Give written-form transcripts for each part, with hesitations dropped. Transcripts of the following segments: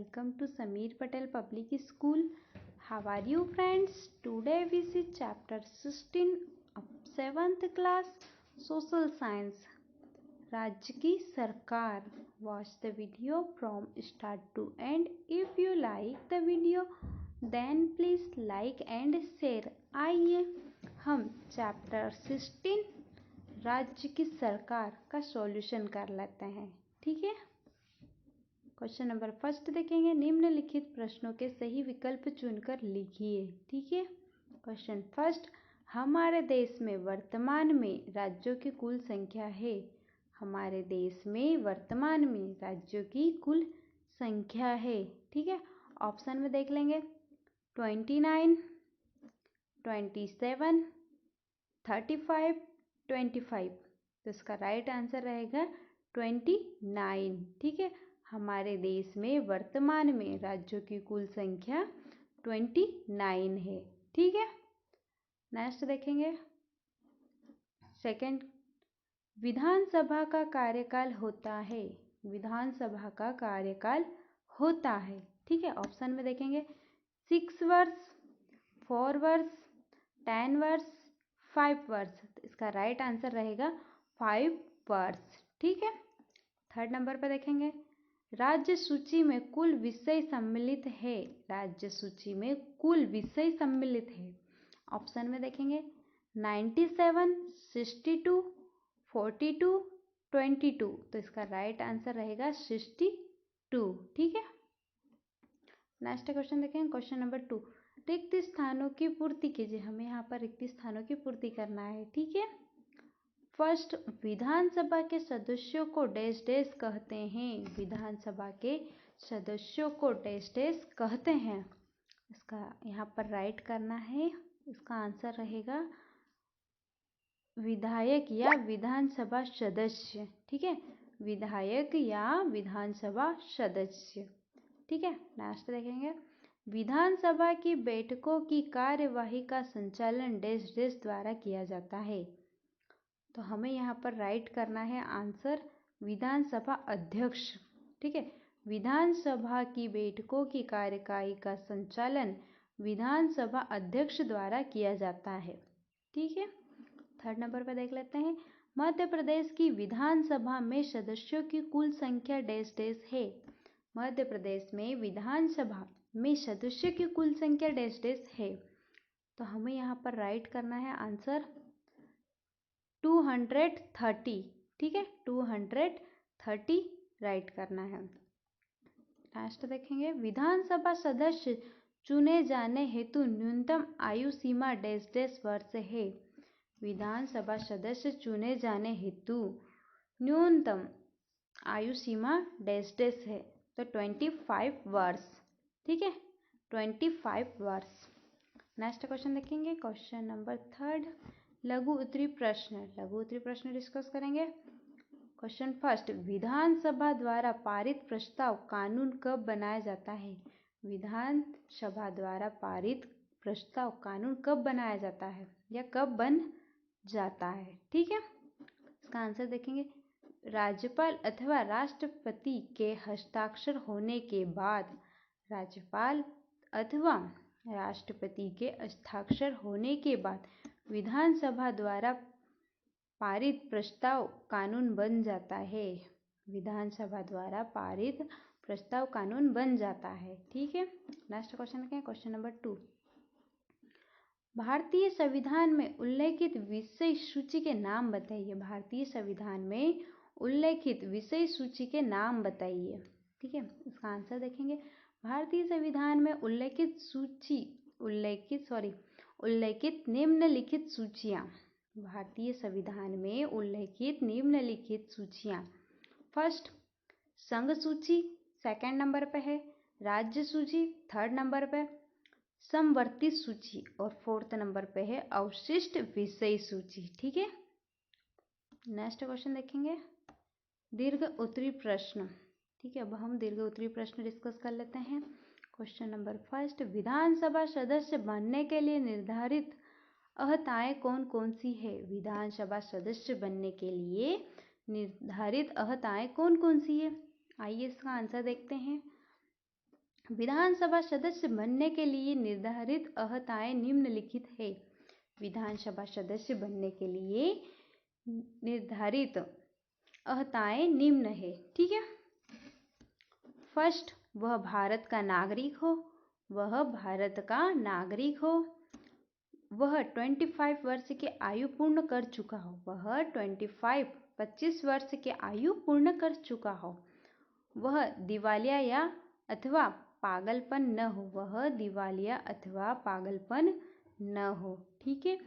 welcome to Sameer Patel Public School. How are you friends? Today we see chapter 16 of 7th class Social Science. राज्य की सरकार. Watch the video from start to end. If you like the video, then please like and share. आइए हम chapter 16 राज्य की सरकार का solution कर लेते हैं. ठीक है. क्वेश्चन नंबर फर्स्ट देखेंगे. निम्नलिखित प्रश्नों के सही विकल्प चुनकर लिखिए. ठीक है. Question first. हमारे देश में वर्तमान में राज्यों की कुल संख्या है. हमारे देश में वर्तमान में राज्यों की कुल संख्या है. ठीक है. ऑप्शन में देख लेंगे. 29, 27, 35, 25. तो इसका राइट आंसर रहेगा 29. ठीक है. हमारे देश में वर्तमान में राज्यों की कुल संख्या 29 है. ठीक है. नेक्स्ट देखेंगे. सेकंड. विधानसभा का कार्यकाल होता है. विधानसभा का कार्यकाल होता है. ठीक है. ऑप्शन में देखेंगे. 6 वर्ष, 4 वर्ष, 10 वर्ष, 5 वर्ष. इसका राइट आंसर रहेगा 5 वर्ष. ठीक है. थर्ड नंबर पर देखेंगे. राज्य सूची में कुल विषय सम्मिलित है. राज्य सूची में कुल विषय सम्मिलित है. ऑप्शन में देखेंगे. 97, 62, 42, 22. तो इसका राइट आंसर रहेगा 62. ठीक है. नेक्स्ट क्वेश्चन देखेंगे. Question number 2. रिक्त स्थानों की पूर्ति कीजिए. हमें यहाँ पर रिक्त स्थानों की पूर्ति करना है. ठीक है. फर्स्ट. विधानसभा के सदस्यों को डैश डैश कहते हैं. विधानसभा के सदस्यों को डैश डैश कहते हैं. इसका यहाँ पर राइट करना है. इसका आंसर रहेगा विधायक या विधानसभा सदस्य. ठीक है. विधायक या विधानसभा सदस्य. ठीक है. नेक्स्ट देखेंगे. विधानसभा की बैठकों की कार्यवाही का संचालन डैश डैश द्वारा किया जाता है. तो हमें यहाँ पर राइट करना है आंसर विधानसभा अध्यक्ष. ठीक है. विधानसभा की बैठकों की कार्यवाही का संचालन विधानसभा अध्यक्ष द्वारा किया जाता है. ठीक है. थर्ड नंबर पर देख लेते हैं. मध्य प्रदेश की विधानसभा में सदस्यों की कुल संख्या डैश डैश है. मध्य प्रदेश में विधानसभा में सदस्यों की कुल संख्या डैश डैश है. तो हमें यहाँ पर राइट करना है आंसर 230. ठीक है. 230 राइट करना है. लास्ट देखेंगे. विधानसभा सदस्य चुने जाने हेतु न्यूनतम आयु सीमा डैश डैश वर्ष है. विधानसभा सदस्य चुने जाने हेतु न्यूनतम आयु सीमा डैश डैश है. तो 25 वर्ष. ठीक है. 25 वर्ष. नेक्स्ट क्वेश्चन देखेंगे. Question number third. लघु उत्तरी प्रश्न. लघु उत्तरी प्रश्न डिस्कस करेंगे. Question first. विधानसभा द्वारा पारित प्रस्ताव कानून कब बनाया जाता है. विधानसभा द्वारा पारित प्रस्ताव कानून कब बनाया जाता है या कब बन जाता है. ठीक है. इसका आंसर देखेंगे. राज्यपाल अथवा राष्ट्रपति के हस्ताक्षर होने के बाद. राज्यपाल अथवा राष्ट्रपति के हस्ताक्षर होने के बाद विधानसभा द्वारा पारित प्रस्ताव कानून बन जाता है. विधानसभा द्वारा पारित प्रस्ताव कानून बन जाता है. ठीक है. नेक्स्ट क्वेश्चन देखें. Question number 2. भारतीय संविधान में उल्लेखित विषय सूची के नाम बताइए. भारतीय संविधान में उल्लेखित विषय सूची के नाम बताइए. ठीक है. इसका आंसर देखेंगे. भारतीय संविधान में उल्लेखित निम्नलिखित सूचियां. भारतीय संविधान में उल्लेखित निम्नलिखित सूचियां. फर्स्ट. संघ सूची सेकंड नंबर पे है. राज्य सूची थर्ड नंबर पे. समवर्ती सूची और फोर्थ नंबर पे है अवशिष्ट विषय सूची. ठीक है. नेक्स्ट क्वेश्चन देखेंगे. दीर्घ उत्तरी प्रश्न. ठीक है. अब हम दीर्घ उत्तरी प्रश्न डिस्कस कर लेते हैं. Question number first. विधानसभा सदस्य बनने के लिए निर्धारित अहताएं कौन कौन सी है. विधानसभा सदस्य बनने के लिए निर्धारित अहताएं कौन कौन सी है. आइए इसका आंसर देखते हैं. विधानसभा सदस्य बनने के लिए निर्धारित अहताएं निम्नलिखित है। विधानसभा सदस्य बनने के लिए निर्धारित अहताएं निम्न है। ठीक है। फर्स्ट, वह भारत का नागरिक हो। वह भारत का नागरिक हो। वह 25 वर्ष की आयु पूर्ण कर चुका हो। वह 25 वर्ष की आयु पूर्ण कर चुका हो। वह दिवालिया या अथवा पागलपन न हो। वह दिवालिया अथवा पागलपन न हो। ठीक है।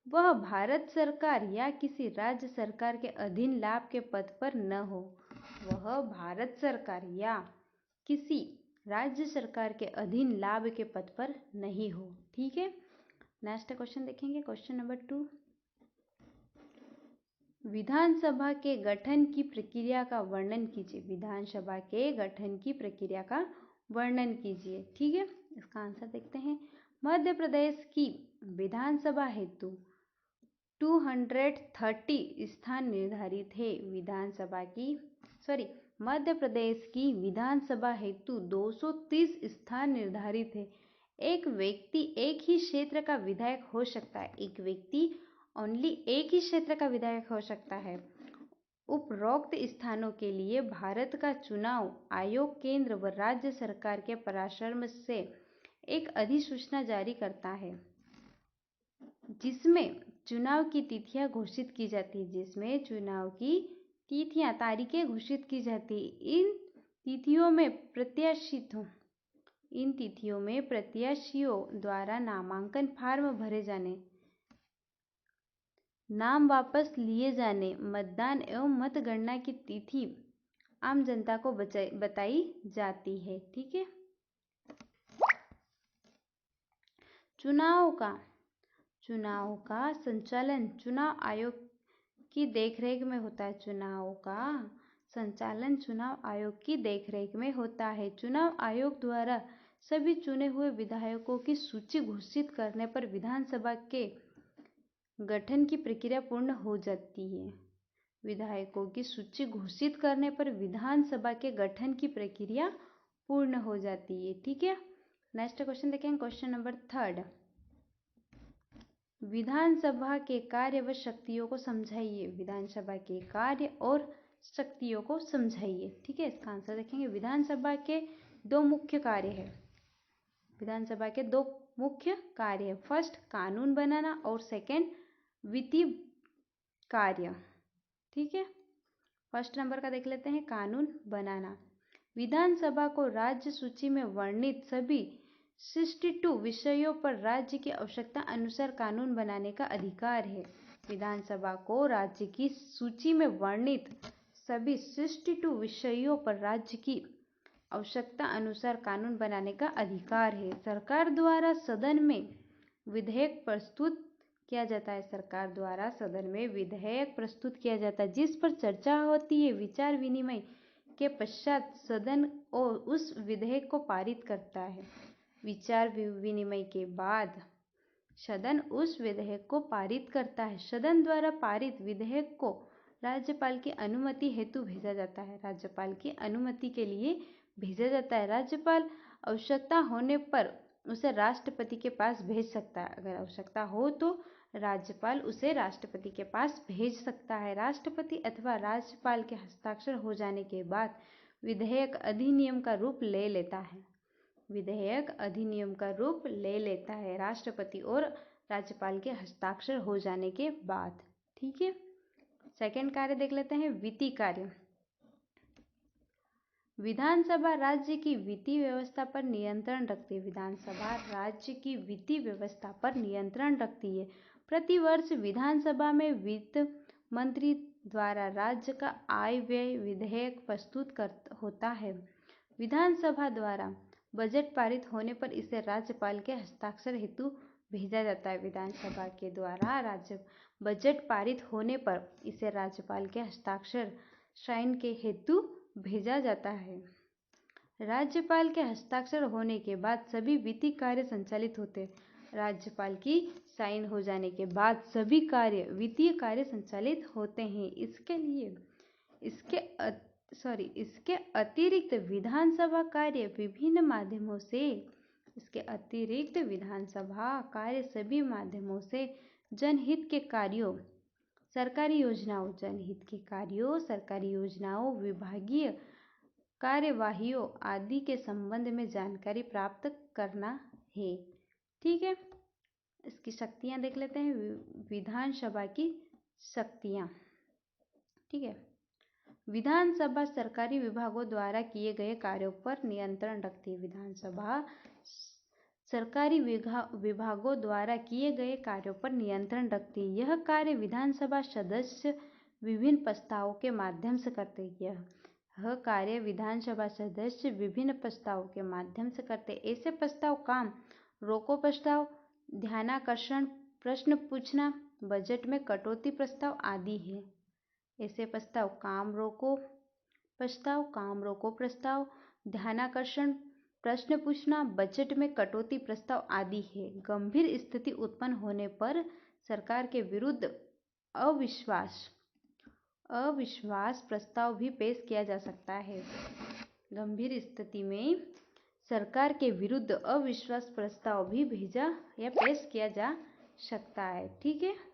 वह भारत सरकार या किसी राज्य सरकार के अधीन लाभ के पद पर न हो। वह भारत सरकार या किसी राज्य सरकार के अधीन लाभ के पद पर नहीं हो। ठीक है। नेक्स्ट क्वेश्चन देखेंगे, क्वेश्चन नंबर 2। विधानसभा के गठन की प्रक्रिया का वर्णन कीजिए। विधानसभा के गठन की प्रक्रिया का वर्णन कीजिए। ठीक है। इसका आंसर देखते हैं। मध्य प्रदेश की विधानसभा हेतु 230 स्थान निर्धारित है। मध्य प्रदेश की विधानसभा हेतु 230 स्थान निर्धारित है। एक व्यक्ति एक ही क्षेत्र का विधायक हो सकता है। एक व्यक्ति ओनली एक ही क्षेत्र का विधायक हो सकता है। उपरोक्त स्थानों के लिए भारत का चुनाव आयोग केंद्र व राज्य सरकार के परामर्श से एक अधिसूचना जारी करता है, जिसमें चुनाव की तिथियां घोषित की जाती है। जिसमें चुनाव की तिथियां, तारीखें घोषित की जाती है। इन तिथियों में प्रत्याशियों द्वारा नामांकन फार्म भरे जाने, नाम वापस लिए जाने, मतदान एवं मतगणना की तिथि आम जनता को बताई जाती है। ठीक है। चुनाव का संचालन चुनाव आयोग की देखरेख में होता है। चुनाव का संचालन चुनाव आयोग की देखरेख में होता है। चुनाव आयोग द्वारा सभी चुने हुए विधायकों की सूची घोषित करने पर विधानसभा के गठन की प्रक्रिया पूर्ण हो जाती है। विधायकों की सूची घोषित करने पर विधानसभा के गठन की प्रक्रिया पूर्ण हो जाती है। ठीक है। नेक्स्ट क्वेश्चन देखेंगे, क्वेश्चन नंबर 3। विधानसभा के कार्य व शक्तियों को समझाइए। विधानसभा के कार्य और शक्तियों को समझाइए। ठीक है। इसका आंसर देखेंगे। विधानसभा के दो मुख्य कार्य है। विधानसभा के दो मुख्य कार्य है। फर्स्ट, कानून बनाना और सेकंड, वित्तीय कार्य। ठीक है। फर्स्ट नंबर का देख लेते हैं, कानून बनाना। विधानसभा को राज्य सूची में वर्णित सभी 62 विषयों पर राज्य की आवश्यकता अनुसार कानून बनाने का अधिकार है। विधानसभा को राज्य की सूची में वर्णित सभी 62 विषयों पर राज्य की आवश्यकता अनुसार कानून बनाने का अधिकार है। सरकार द्वारा सदन में विधेयक प्रस्तुत किया जाता है। सरकार द्वारा सदन में विधेयक प्रस्तुत किया जाता है, जिस पर चर्चा होती है। विचार विनिमय के पश्चात सदन और उस विधेयक को पारित करता है। विचार विनिमय के बाद सदन उस विधेयक को पारित करता है। सदन द्वारा पारित विधेयक को राज्यपाल की अनुमति हेतु भेजा जाता है। राज्यपाल की अनुमति के लिए भेजा जाता है। राज्यपाल आवश्यकता होने पर उसे राष्ट्रपति के पास भेज सकता है। अगर आवश्यकता हो तो राज्यपाल उसे राष्ट्रपति के पास भेज सकता है। राष्ट्रपति अथवा राज्यपाल के हस्ताक्षर हो जाने के बाद विधेयक अधिनियम का रूप ले लेता है। विधेयक अधिनियम का रूप ले लेता है राष्ट्रपति और राज्यपाल के हस्ताक्षर हो जाने के बाद। ठीक है। सेकंड कार्य देख लेते हैं, वित्तीय कार्य। विधानसभा राज्य की वित्तीय व्यवस्था पर नियंत्रण रखती है। विधानसभा राज्य की वित्तीय व्यवस्था पर नियंत्रण रखती है। प्रतिवर्ष विधानसभा में वित्त मंत्री द्वारा राज्य का आय व्यय विधेयक प्रस्तुत होता है। विधानसभा द्वारा बजट पारित होने पर इसे राज्यपाल के हस्ताक्षर हेतु भेजा जाता है। विधानसभा के द्वारा बजट पारित होने पर इसे राज्यपाल के हस्ताक्षर साइन के हेतु भेजा जाता है। राज्यपाल के हस्ताक्षर होने के बाद सभी वित्तीय कार्य संचालित होते हैं। राज्यपाल की साइन हो जाने के बाद सभी वित्तीय कार्य संचालित होते हैं। इसके इसके अतिरिक्त विधानसभा कार्य विभिन्न माध्यमों से इसके अतिरिक्त विधानसभा कार्य सभी माध्यमों से जनहित के कार्यों सरकारी योजनाओं जनहित के कार्यों सरकारी योजनाओं विभागीय कार्यवाहियों आदि के संबंध में जानकारी प्राप्त करना है। ठीक है, इसकी शक्तियां देख लेते हैं। विधानसभा की शक्तियां। ठीक है, विधानसभा सरकारी विभागों द्वारा किए गए कार्यों पर नियंत्रण रखती है। विधानसभा सरकारी विभागों द्वारा किए गए कार्यों पर नियंत्रण रखती है। यह कार्य विधानसभा सदस्य विभिन्न प्रस्तावों के माध्यम से करते हैं। यह कार्य विधानसभा सदस्य विभिन्न प्रस्तावों के माध्यम से करते हैं। ऐसे प्रस्ताव काम रोको प्रस्ताव, ध्यानाकर्षण प्रश्न पूछना, बजट में कटौती प्रस्ताव आदि है। ऐसे प्रस्ताव काम रोको प्रस्ताव, ध्यानाकर्षण प्रश्न पूछना, बजट में कटौती प्रस्ताव आदि है। गंभीर स्थिति उत्पन्न होने पर सरकार के विरुद्ध अविश्वास प्रस्ताव भी पेश किया जा सकता है। गंभीर स्थिति में सरकार के विरुद्ध अविश्वास प्रस्ताव भी भेजा या पेश किया जा सकता है। ठीक है।